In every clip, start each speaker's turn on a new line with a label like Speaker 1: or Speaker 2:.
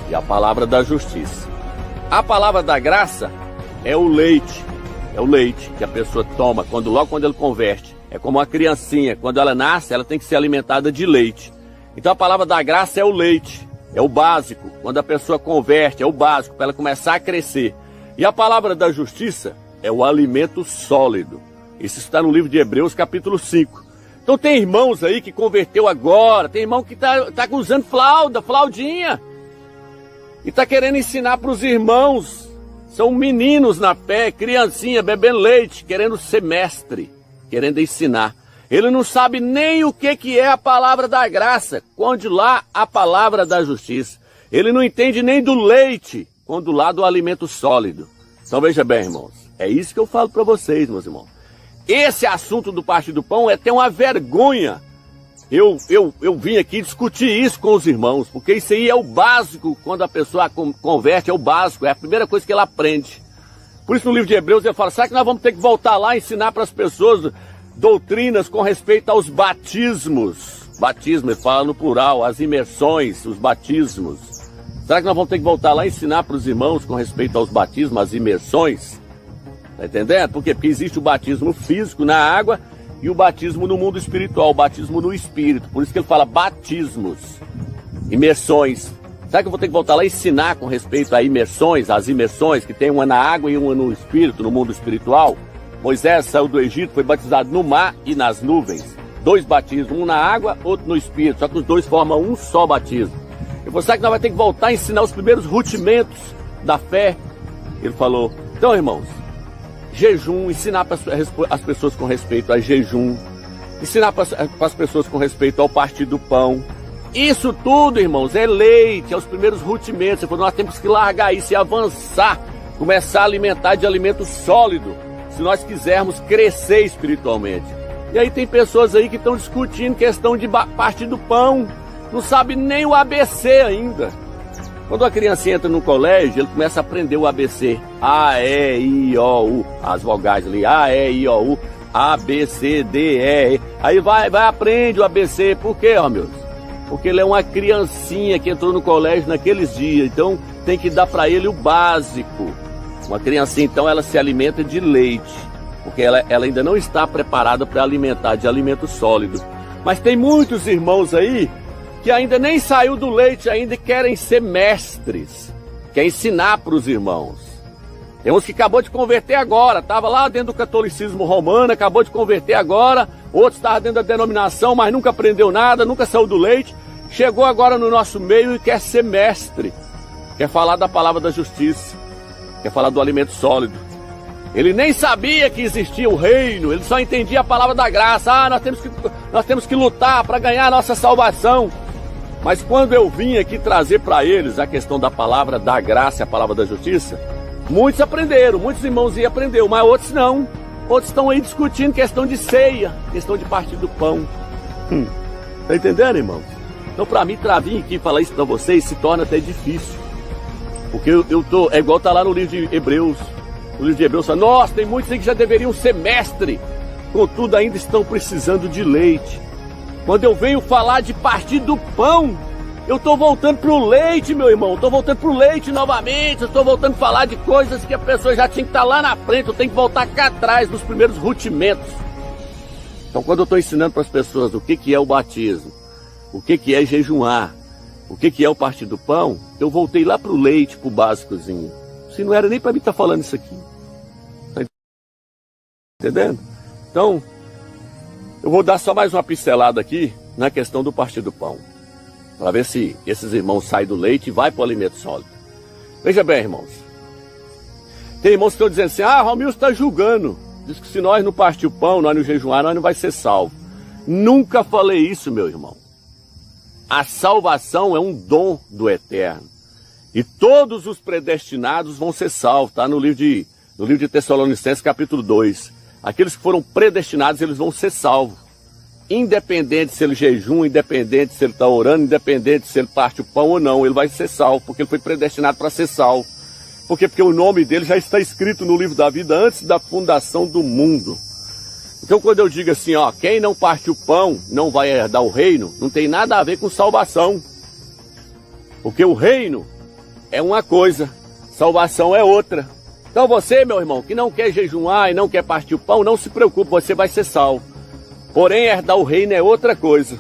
Speaker 1: e a palavra da justiça. A palavra da graça é o leite que a pessoa toma logo quando ela converte. É como uma criancinha, quando ela nasce, ela tem que ser alimentada de leite. Então a palavra da graça é o leite, é o básico. Quando a pessoa converte, é o básico, para ela começar a crescer. E a palavra da justiça é o alimento sólido. Isso está no livro de Hebreus, capítulo 5. Então tem irmãos aí que converteu agora, tem irmão que tá usando flaudinha, e está querendo ensinar para os irmãos. São meninos na fé, criancinha, bebendo leite, querendo ser mestre, querendo ensinar. Ele não sabe nem o que é a palavra da graça, quando lá a palavra da justiça. Ele não entende nem do leite, quando lá do alimento sólido. Então veja bem, irmãos, é isso que eu falo para vocês, meus irmãos. Esse assunto do Partido do Pão é até uma vergonha. Eu vim aqui discutir isso com os irmãos, porque isso aí é o básico. Quando a pessoa converte, é o básico, é a primeira coisa que ela aprende. Por isso no livro de Hebreus ele fala, será que nós vamos ter que voltar lá e ensinar para as pessoas doutrinas com respeito aos batismos? Batismo, ele fala no plural, as imersões, os batismos. Será que nós vamos ter que voltar lá e ensinar para os irmãos com respeito aos batismos, as imersões? Tá entendendo? Por quê? Porque existe o batismo físico na água e o batismo no mundo espiritual, o batismo no Espírito. Por isso que ele fala batismos, imersões. Será que eu vou ter que voltar lá e ensinar com respeito a imersões, as imersões, que tem uma na água e uma no Espírito, no mundo espiritual? Moisés saiu do Egito, foi batizado no mar e nas nuvens. 2 batismos, um na água, outro no Espírito. Só que os 2 formam um só batismo. Eu falei, será que nós vamos ter que voltar a ensinar os primeiros rudimentos da fé? Ele falou, então irmãos, jejum, ensinar para as pessoas com respeito a jejum, ensinar para as pessoas com respeito ao Partido do Pão. Isso tudo, irmãos, é leite, é os primeiros rudimentos. Ele falou, nós temos que largar isso e avançar, começar a alimentar de alimento sólido, se nós quisermos crescer espiritualmente. E aí tem pessoas aí que estão discutindo questão de Partido do Pão, não sabe nem o ABC ainda. Quando a criancinha entra no colégio, ele começa a aprender o ABC. A, E, I, O, U. As vogais ali. A, E, I, O, U. A, B, C, D, E. Aí vai aprende o ABC. Por quê, ó, meus? Porque ele é uma criancinha que entrou no colégio naqueles dias. Então tem que dar para ele o básico. Uma criancinha, então, ela se alimenta de leite. Porque ela ainda não está preparada para alimentar de alimento sólido. Mas tem muitos irmãos aí que ainda nem saiu do leite ainda e querem ser mestres, quer ensinar para os irmãos. Tem uns que acabou de converter agora, estava lá dentro do catolicismo romano, acabou de converter agora, outros estavam dentro da denominação, mas nunca aprendeu nada, nunca saiu do leite, chegou agora no nosso meio e quer ser mestre, quer falar da palavra da justiça, quer falar do alimento sólido. Ele nem sabia que existia o reino, ele só entendia a palavra da graça. Nós temos que lutar para ganhar a nossa salvação. Mas quando eu vim aqui trazer para eles a questão da palavra da graça e a palavra da justiça, muitos aprenderam, muitos irmãos aí aprenderam, mas outros não. Outros estão aí discutindo questão de ceia, questão de Partido do Pão. Tá entendendo, irmãos? Então para mim, vir aqui falar isso para vocês se torna até difícil. Porque é igual tá lá no livro de Hebreus. No livro de Hebreus fala, nossa, tem muitos aí que já deveriam ser mestre, contudo ainda estão precisando de leite. Quando eu venho falar de Partido do Pão, eu estou voltando para o leite, meu irmão. Estou voltando para o leite novamente. Eu estou voltando a falar de coisas que a pessoa já tinha que estar lá na frente. Eu tenho que voltar cá atrás, nos primeiros rudimentos. Então, quando eu estou ensinando para as pessoas o que é o batismo, o que é jejuar, o que é o Partido do Pão, eu voltei lá para o leite, para o básicozinho. Se não era nem para mim estar falando isso aqui. Tá entendendo? Então, eu vou dar só mais uma pincelada aqui na questão do Partido do Pão, para ver se esses irmãos saem do leite e vai para o alimento sólido. Veja bem, irmãos. Tem irmãos que estão dizendo assim, Romilson está julgando. Diz que se nós não partir o pão, nós não jejuar, nós não vai ser salvo. Nunca falei isso, meu irmão. A salvação é um dom do Eterno. E todos os predestinados vão ser salvos, tá? No livro de Tessalonicenses, capítulo 2. Aqueles que foram predestinados, eles vão ser salvos. Independente se ele jejum, independente se ele está orando, independente se ele parte o pão ou não, ele vai ser salvo, porque ele foi predestinado para ser salvo. Por quê? Porque o nome dele já está escrito no livro da vida antes da fundação do mundo. Então quando eu digo assim, quem não parte o pão não vai herdar o reino, não tem nada a ver com salvação. Porque o reino é uma coisa, salvação é outra. Então você, meu irmão, que não quer jejuar e não quer partir o pão, não se preocupe, você vai ser salvo. Porém, herdar o reino é outra coisa.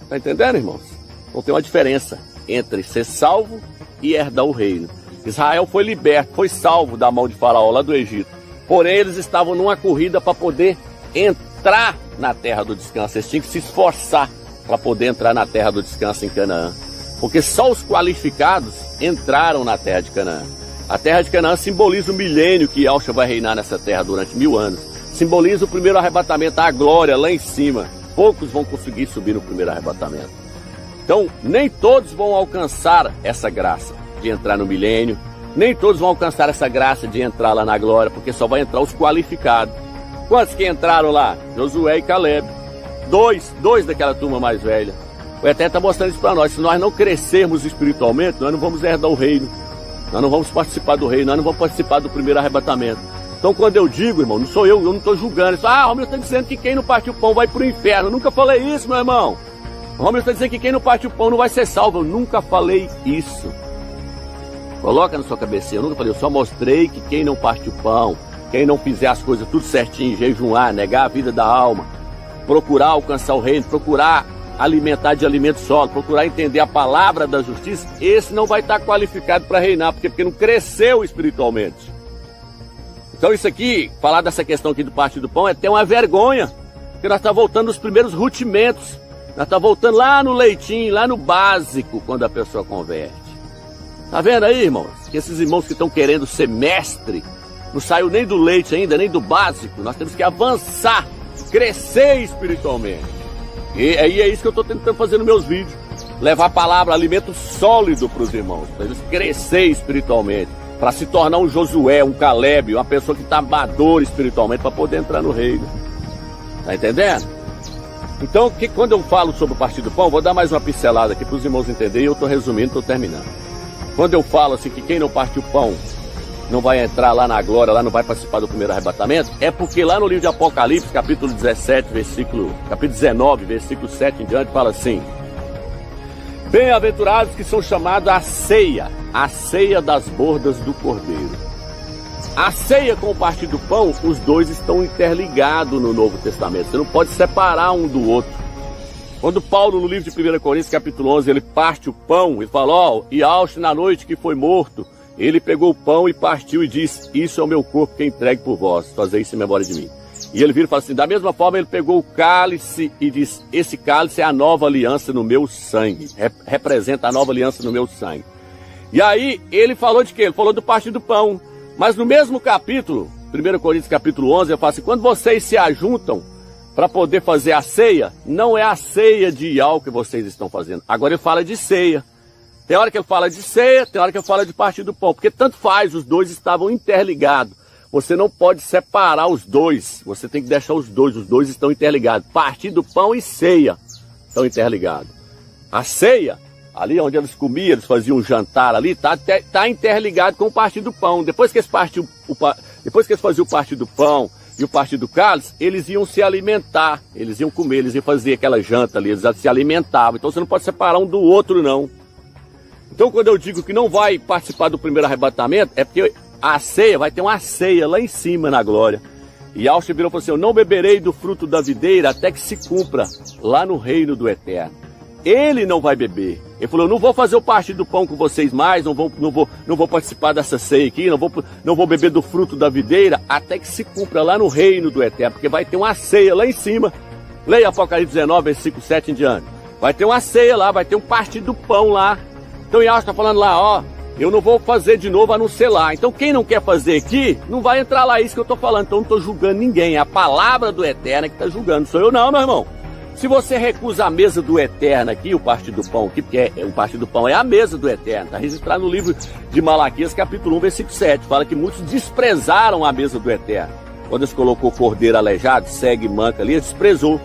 Speaker 1: Tá entendendo, irmãos? Então tem uma diferença entre ser salvo e herdar o reino. Israel foi liberto, foi salvo da mão de Faraó lá do Egito. Porém, eles estavam numa corrida para poder entrar na terra do descanso. Eles tinham que se esforçar para poder entrar na terra do descanso em Canaã. Porque só os qualificados entraram na terra de Canaã. A terra de Canaã simboliza o milênio que Yahushua vai reinar nessa terra durante 1000 anos. Simboliza o primeiro arrebatamento, a glória lá em cima. Poucos vão conseguir subir no primeiro arrebatamento. Então, nem todos vão alcançar essa graça de entrar no milênio. Nem todos vão alcançar essa graça de entrar lá na glória, porque só vai entrar os qualificados. Quantos que entraram lá? Josué e Caleb. Dois daquela turma mais velha. O Eterno está mostrando isso para nós. Se nós não crescermos espiritualmente, nós não vamos herdar o reino. Nós não vamos participar do reino, nós não vamos participar do primeiro arrebatamento. Então quando eu digo, irmão, não sou eu não estou julgando. Romeu está dizendo que quem não parte o pão vai para o inferno. Eu nunca falei isso, meu irmão. Romeu está dizendo que quem não parte o pão não vai ser salvo. Eu nunca falei isso. Coloca na sua cabeça, eu nunca falei, eu só mostrei que quem não parte o pão, quem não fizer as coisas tudo certinho, jejuar, negar a vida da alma, procurar alcançar o reino, procurar alimentar de alimento sólido, procurar entender a palavra da justiça, esse não vai estar qualificado para reinar, porque não cresceu espiritualmente. Então isso aqui, falar dessa questão aqui do parte do pão é até uma vergonha, porque nós estamos voltando nos primeiros rudimentos, nós estamos voltando lá no leitinho, lá no básico, quando a pessoa converte. Tá vendo aí, irmãos? Que esses irmãos que estão querendo ser mestre, não saiu nem do leite ainda, nem do básico. Nós temos que avançar, crescer espiritualmente. E aí é isso que eu estou tentando fazer nos meus vídeos. Levar a palavra, alimento sólido para os irmãos, para eles crescer espiritualmente, para se tornar um Josué, um Caleb, uma pessoa que está madura espiritualmente para poder entrar no reino. Tá entendendo? Então, quando eu falo sobre o partir do pão, vou dar mais uma pincelada aqui para os irmãos entenderem, e eu estou resumindo, estou terminando. Quando eu falo assim que quem não parte o pão não vai entrar lá na glória, lá não vai participar do primeiro arrebatamento, é porque lá no livro de Apocalipse, capítulo 19, versículo 7 em diante, fala assim: bem-aventurados que são chamados à ceia, a ceia das bordas do Cordeiro. A ceia com o partir do pão, os dois estão interligados no Novo Testamento, você não pode separar um do outro. Quando Paulo, no livro de 1 Coríntios, capítulo 11, ele parte o pão, ele fala, e Yahushua na noite que foi morto, ele pegou o pão e partiu e disse, isso é o meu corpo que é entregue por vós, fazer isso em memória de mim. E ele vira e fala assim, da mesma forma ele pegou o cálice e disse, esse cálice é a nova aliança no meu sangue, representa a nova aliança no meu sangue. E aí ele falou de quê? Ele falou do partir do pão, mas no mesmo capítulo, 1 Coríntios capítulo 11, ele fala assim, quando vocês se ajuntam para poder fazer a ceia, não é a ceia de Iau que vocês estão fazendo. Agora ele fala de ceia. Tem hora que ele fala de ceia, tem hora que ele fala de partir do pão. Porque tanto faz, os dois estavam interligados. Você não pode separar os dois. Você tem que deixar os dois estão interligados. Partir do pão e ceia estão interligados. A ceia, ali onde eles comiam, eles faziam um jantar ali, tá interligado com o partir do pão. Depois que eles faziam o partir do pão e o partir do cálice, eles iam se alimentar, eles iam comer, eles iam fazer aquela janta ali, eles se alimentavam. Então você não pode separar um do outro, não. Então quando eu digo que não vai participar do primeiro arrebatamento, é porque a ceia, vai ter uma ceia lá em cima na glória. E Yahushua virou e falou assim, eu não beberei do fruto da videira até que se cumpra lá no reino do Eterno. Ele não vai beber. Ele falou, eu não vou fazer o partir do pão com vocês mais, não vou participar dessa ceia aqui, não vou beber do fruto da videira até que se cumpra lá no reino do Eterno, porque vai ter uma ceia lá em cima. Leia Apocalipse 19, versículo 7 em diante. Vai ter uma ceia lá, vai ter um partir do pão lá. Então Yahushua está falando lá, eu não vou fazer de novo a não ser lá. Então quem não quer fazer aqui, não vai entrar lá, é isso que eu estou falando. Então eu não estou julgando ninguém, é a palavra do Eterno que está julgando, não sou eu não, meu irmão. Se você recusa a mesa do Eterno aqui, o partir do pão aqui, porque o partir do pão é a mesa do Eterno, está registrado no livro de Malaquias, capítulo 1, versículo 7, fala que muitos desprezaram a mesa do Eterno. Quando eles colocou o cordeiro aleijado, cego e manco ali, ele desprezou.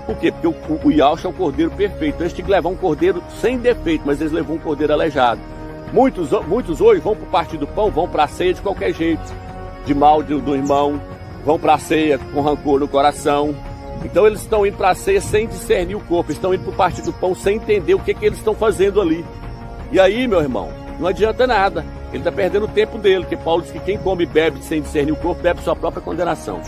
Speaker 1: Por quê? Porque o Yahushua é o cordeiro perfeito, então eles tinham que levar um cordeiro sem defeito, mas eles levou um cordeiro aleijado. Muitos hoje vão para o partir do pão, vão para a ceia de qualquer jeito, de mal do irmão, vão para a ceia com rancor no coração. Então eles estão indo para a ceia sem discernir o corpo, estão indo para o partir do pão sem entender o que eles estão fazendo ali. E aí, meu irmão, não adianta nada. Ele está perdendo o tempo dele, porque Paulo diz que quem come e bebe sem discernir o corpo, bebe sua própria condenação.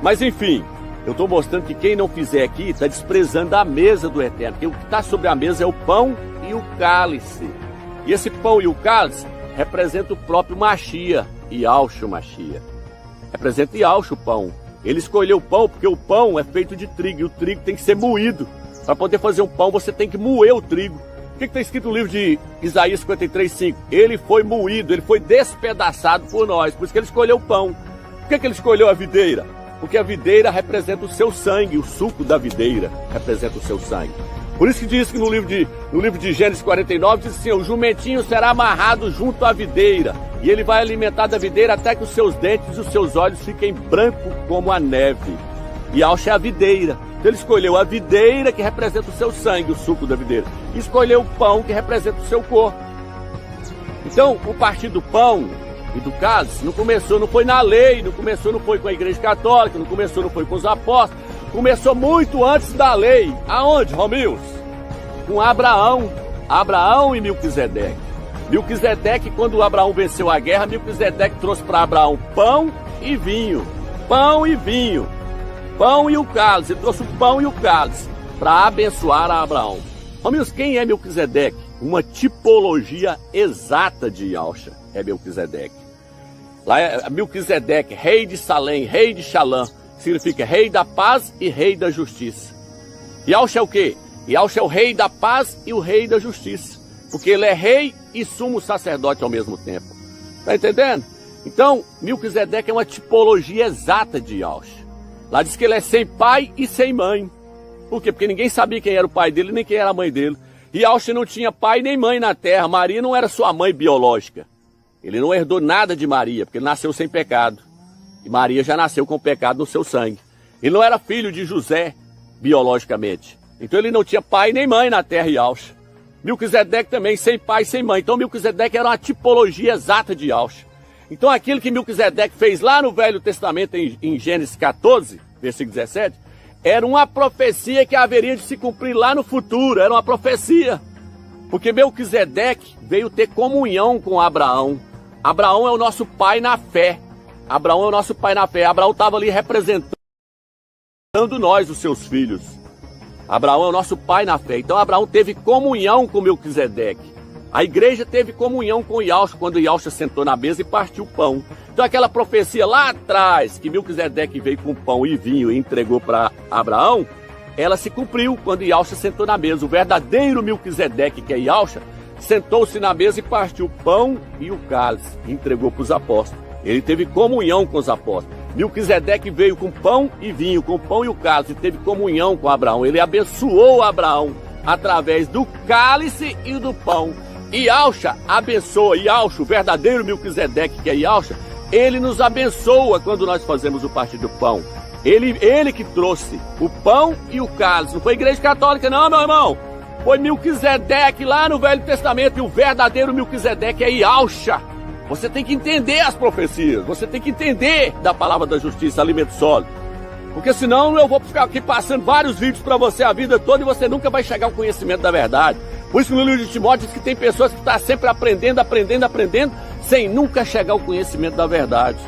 Speaker 1: Mas enfim, eu estou mostrando que quem não fizer aqui está desprezando a mesa do Eterno, porque o que está sobre a mesa é o pão e o cálice. E esse pão e o cálice representa o próprio Machia, Yahushua Machia. Representa Yahushua o pão. Ele escolheu o pão porque o pão é feito de trigo, e o trigo tem que ser moído. Para poder fazer um pão, você tem que moer o trigo. O que está escrito no livro de Isaías 53:5? Ele foi moído, ele foi despedaçado por nós, por isso que ele escolheu o pão. Por que ele escolheu a videira? Porque a videira representa o seu sangue, o suco da videira representa o seu sangue. Por isso que diz que no livro de Gênesis 49, diz assim, o jumentinho será amarrado junto à videira, e ele vai alimentar da videira até que os seus dentes e os seus olhos fiquem brancos como a neve. E Yahushua é a videira. Então ele escolheu a videira, que representa o seu sangue, o suco da videira. E escolheu o pão, que representa o seu corpo. Então, o partir do pão e do cálice não foi na lei, não foi com a Igreja Católica, não foi com os apóstolos. Começou muito antes da lei. Aonde, Romilson? Com Abraão. Abraão e Melquisedeque. Melquisedeque, quando Abraão venceu a guerra, Melquisedeque trouxe para Abraão pão e vinho. Pão e vinho. Pão e o cálice. Ele trouxe o pão e o cálice para abençoar a Abraão. Romilson, quem é Melquisedeque? Uma tipologia exata de Yahushua é Melquisedeque. Lá é Melquisedeque, rei de Salém, rei de Shalom. Significa rei da paz e rei da justiça. Yahushua é o quê? Yahushua é o rei da paz e o rei da justiça. Porque ele é rei e sumo sacerdote ao mesmo tempo. Está entendendo? Então, Melquisedeque é uma tipologia exata de Yahushua. Lá diz que ele é sem pai e sem mãe. Por quê? Porque ninguém sabia quem era o pai dele nem quem era a mãe dele. E Yahushua não tinha pai nem mãe na terra. Maria não era sua mãe biológica. Ele não herdou nada de Maria, porque ele nasceu sem pecado. E Maria já nasceu com pecado no seu sangue. Ele não era filho de José, biologicamente. Então ele não tinha pai nem mãe na terra, Yahushua. Melquisedeque também, sem pai e sem mãe. Então Melquisedeque era uma tipologia exata de Yahushua. Então aquilo que Melquisedeque fez lá no Velho Testamento, em Gênesis 14, versículo 17, era uma profecia que haveria de se cumprir lá no futuro. Era uma profecia. Porque Melquisedeque veio ter comunhão com Abraão. Abraão é o nosso pai na fé. Abraão é o nosso pai na fé. Abraão estava ali representando nós, os seus filhos. Abraão é o nosso pai na fé. Então Abraão teve comunhão com Melquisedeque. A igreja teve comunhão com Yahushua quando Yahushua sentou na mesa e partiu o pão. Então aquela profecia lá atrás, que Melquisedeque veio com pão e vinho e entregou para Abraão, ela se cumpriu quando Yahushua sentou na mesa. O verdadeiro Melquisedeque, que é Yahushua, sentou-se na mesa e partiu o pão e o cálice e entregou para os apóstolos. Ele teve comunhão com os apóstolos. Melquisedeque veio com pão e vinho, com pão e o cálice, e teve comunhão com Abraão. Ele abençoou Abraão através do cálice e do pão. E Yahushua abençoa, Yahushua, o verdadeiro Melquisedeque, que é Yahushua, ele nos abençoa quando nós fazemos o partir do pão. Ele que trouxe o pão e o cálice. Não foi a Igreja Católica não, meu irmão. Foi Melquisedeque lá no Velho Testamento, e o verdadeiro Melquisedeque é Yahushua. Você tem que entender as profecias, você tem que entender da palavra da justiça, alimento sólido. Porque senão eu vou ficar aqui passando vários vídeos para você a vida toda e você nunca vai chegar ao conhecimento da verdade. Por isso que no livro de Timóteo diz que tem pessoas que estão sempre aprendendo, sem nunca chegar ao conhecimento da verdade.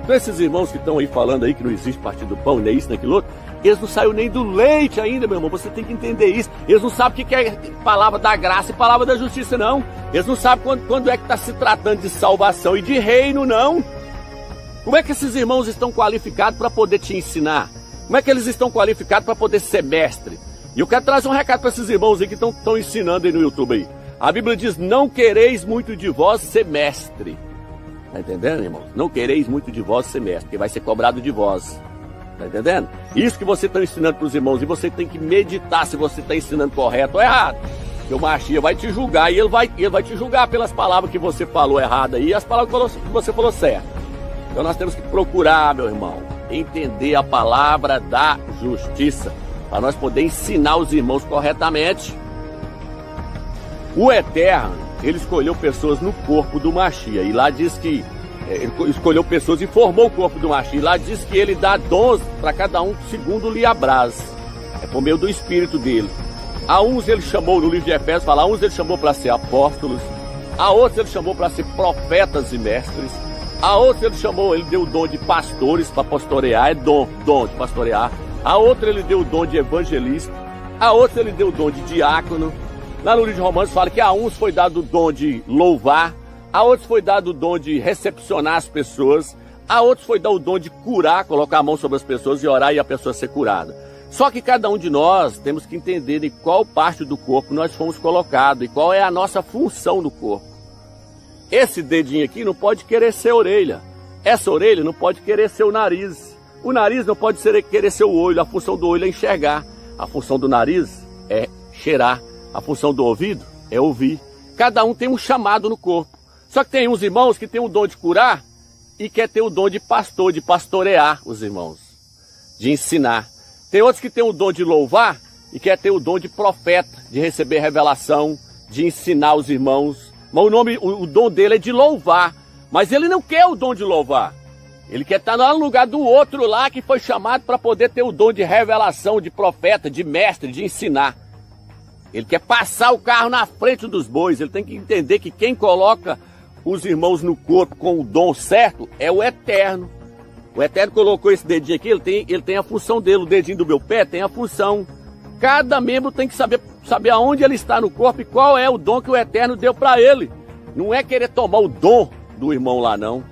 Speaker 1: Então esses irmãos que estão aí falando aí que não existe partido do pão, nem isso, nem aquilo outro, eles não saíram nem do leite ainda, meu irmão. Você tem que entender isso. Eles não sabem o que é palavra da graça e palavra da justiça, não. Eles não sabem quando é que está se tratando de salvação e de reino, não. Como é que esses irmãos estão qualificados para poder te ensinar? Como é que eles estão qualificados para poder ser mestre? E eu quero trazer um recado para esses irmãos aí que estão ensinando aí no YouTube aí. A Bíblia diz, não quereis muito de vós ser mestre. Tá entendendo, irmãos? Não quereis muito de vós ser mestre, porque vai ser cobrado de vós. Tá entendendo? Isso que você está ensinando para os irmãos, e você tem que meditar se você está ensinando correto ou errado. Porque o Machia vai te julgar, e ele vai te julgar pelas palavras que você falou errado aí, e as palavras que você falou certo. Então nós temos que procurar, meu irmão, entender a palavra da justiça, para nós poder ensinar os irmãos corretamente. O Eterno, ele escolheu pessoas no corpo do Machia, e lá diz que ele escolheu pessoas e formou o corpo do Machia. Lá diz que ele dá dons para cada um segundo lhe apraz. É por meio do Espírito dele. A uns ele chamou, no livro de Efésios fala, a uns ele chamou para ser apóstolos, A outros ele chamou para ser profetas e mestres. A outros ele deu o dom de pastores para pastorear, é dom de pastorear. A outro ele deu o dom de evangelista. A outros ele deu o dom de diácono. Lá no livro de Romanos fala que a uns foi dado o dom de louvar. A outros foi dado o dom de recepcionar as pessoas. A outros foi dado o dom de curar, colocar a mão sobre as pessoas e orar e a pessoa ser curada. Só que cada um de nós temos que entender em qual parte do corpo nós fomos colocados e qual é a nossa função no corpo. Esse dedinho aqui não pode querer ser orelha. Essa orelha não pode querer ser o nariz. O nariz não pode querer ser o olho. A função do olho é enxergar. A função do nariz é cheirar. A função do ouvido é ouvir. Cada um tem um chamado no corpo. Só que tem uns irmãos que têm o dom de curar e quer ter o dom de pastor, de pastorear os irmãos, de ensinar. Tem outros que têm o dom de louvar e quer ter o dom de profeta, de receber revelação, de ensinar os irmãos. Mas o dom dele é de louvar. Mas ele não quer o dom de louvar. Ele quer estar lá no lugar do outro lá que foi chamado para poder ter o dom de revelação, de profeta, de mestre, de ensinar. Ele quer passar o carro na frente dos bois. Ele tem que entender que quem coloca os irmãos no corpo com o dom certo é o Eterno. O Eterno colocou esse dedinho aqui, ele tem a função dele. O dedinho do meu pé tem a função. Cada membro tem que saber aonde ele está no corpo e qual é o dom que o Eterno deu para ele. Não é querer tomar o dom do irmão lá, não.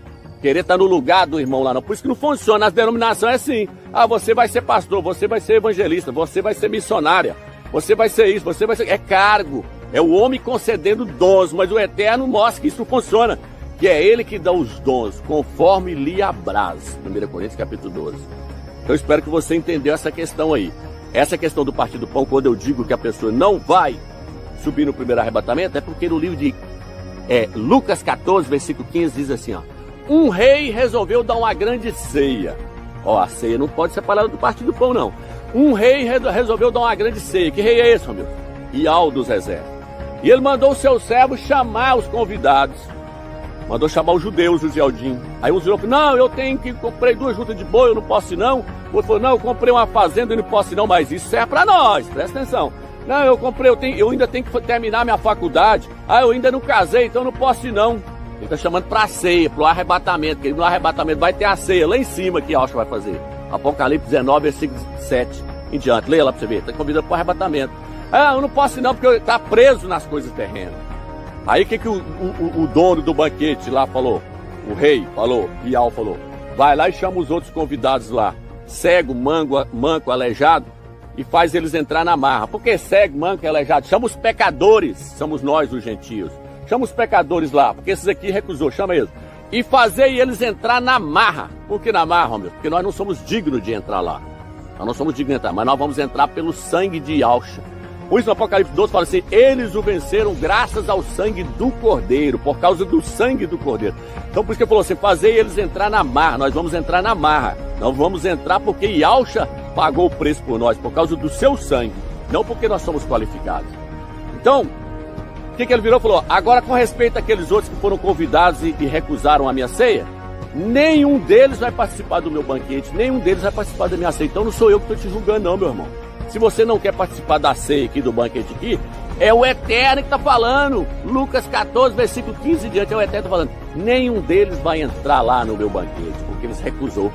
Speaker 1: Querer estar no lugar do irmão lá, não. Por isso que não funciona. As denominações é assim. Ah, você vai ser pastor, você vai ser evangelista, você vai ser missionária, você vai ser isso, você vai ser... É cargo. É o homem concedendo dons, mas o Eterno mostra que isso não funciona. Que é ele que dá os dons, conforme lhe apraz. 1 Coríntios capítulo 12. Então eu espero que você entendeu essa questão aí. Essa questão do partir do pão, quando eu digo que a pessoa não vai subir no primeiro arrebatamento, é porque no livro de Lucas 14, versículo 15, diz assim, ó. Um rei resolveu dar uma grande ceia. Ó, a ceia não pode ser separada do partir do pão, não. Um rei resolveu dar uma grande ceia. Que rei é esse, meu Deus? Ial dos exércitos. E ele mandou o seu servo chamar os convidados. Mandou chamar os judeus, os Ialdim. Aí os judeus falaram, não, comprei 2 juntas de boi, eu não posso ir não. O outro falou, não, eu comprei uma fazenda, eu não posso ir não, mas isso serve para nós, presta atenção. Não, eu ainda tenho que terminar minha faculdade. Ah, eu ainda não casei, então eu não posso ir não. Ele está chamando para a ceia, para o arrebatamento, porque no arrebatamento vai ter a ceia lá em cima que Yahshua vai fazer. Apocalipse 19, versículo 7 em diante. Leia lá para você ver, está convidando para o arrebatamento. Ah, eu não posso ir não, porque está preso nas coisas terrenas. Aí o que o dono do banquete lá falou? O rei falou, Ial falou, vai lá e chama os outros convidados lá. Cego, manco, aleijado, e faz eles entrar na marra. Por que cego, manco e aleijado? Chama os pecadores, somos nós os gentios. Chama os pecadores lá, porque esses aqui recusou, chama eles. E fazer eles entrar na marra. Por que na marra, meu? Porque nós não somos dignos de entrar lá. Nós não somos dignos de entrar, mas nós vamos entrar pelo sangue de Yahshua. Por isso no Apocalipse 12 fala assim, eles o venceram graças ao sangue do Cordeiro, por causa do sangue do Cordeiro. Então por isso que ele falou assim, fazer eles entrar na marra, nós vamos entrar na marra. Nós vamos entrar porque Yahshua pagou o preço por nós, por causa do seu sangue, não porque nós somos qualificados. Então, o que ele virou e falou? Agora com respeito àqueles outros que foram convidados e recusaram a minha ceia, nenhum deles vai participar do meu banquete, nenhum deles vai participar da minha ceia. Então não sou eu que estou te julgando não, meu irmão. Se você não quer participar da ceia aqui, do banquete aqui, é o Eterno que está falando. Lucas 14, versículo 15 em diante, é o Eterno que está falando. Nenhum deles vai entrar lá no meu banquete, porque eles recusou.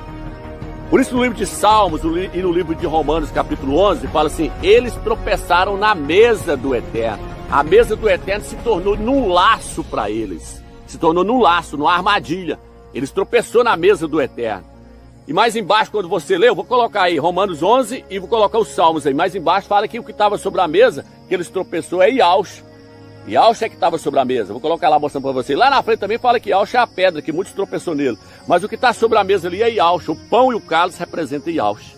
Speaker 1: Por isso no livro de Salmos e no livro de Romanos, capítulo 11, fala assim, eles tropeçaram na mesa do Eterno. A mesa do Eterno se tornou num laço para eles. Se tornou num laço, numa armadilha. Eles tropeçou na mesa do Eterno. E mais embaixo, quando você lê, eu vou colocar aí Romanos 11 e vou colocar os Salmos aí. Mais embaixo fala que o que estava sobre a mesa, que eles tropeçou, é Yahshua. Yahshua é que estava sobre a mesa. Vou colocar lá mostrando para você. Lá na frente também fala que Yahshua é a pedra, que muitos tropeçou nele. Mas o que está sobre a mesa ali é Yahshua. O pão e o cálice representam Yahshua.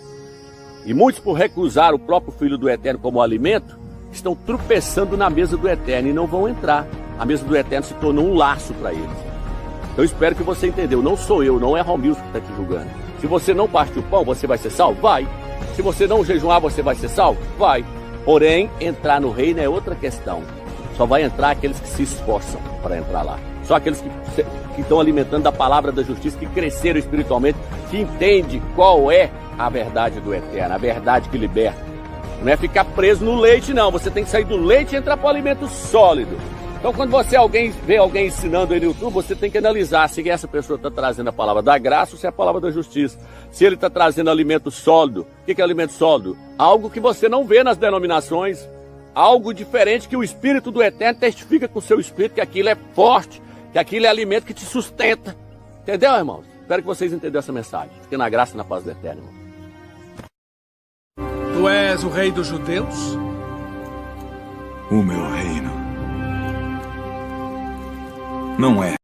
Speaker 1: E muitos, por recusar o próprio Filho do Eterno como alimento, estão tropeçando na mesa do Eterno e não vão entrar. A mesa do Eterno se tornou um laço para eles. Eu espero que você entendeu. Não sou eu, não é Romilson que está te julgando. Se você não partir o pão, você vai ser salvo? Vai. Se você não jejuar, você vai ser salvo? Vai. Porém, entrar no reino é outra questão. Só vai entrar aqueles que se esforçam para entrar lá. Só aqueles que estão alimentando da palavra da justiça, que cresceram espiritualmente, que entendem qual é a verdade do Eterno, a verdade que liberta. Não é ficar preso no leite, não. Você tem que sair do leite e entrar para o alimento sólido. Então, quando você vê alguém ensinando aí no YouTube, você tem que analisar se essa pessoa está trazendo a palavra da graça ou se é a palavra da justiça. Se ele está trazendo alimento sólido. O que é alimento sólido? Algo que você não vê nas denominações. Algo diferente que o Espírito do Eterno testifica com o seu Espírito que aquilo é forte, que aquilo é alimento que te sustenta. Entendeu, irmãos? Espero que vocês entendam essa mensagem. Fiquem na graça e na paz do Eterno, irmão.
Speaker 2: Tu és o rei dos judeus?
Speaker 3: O meu reino não é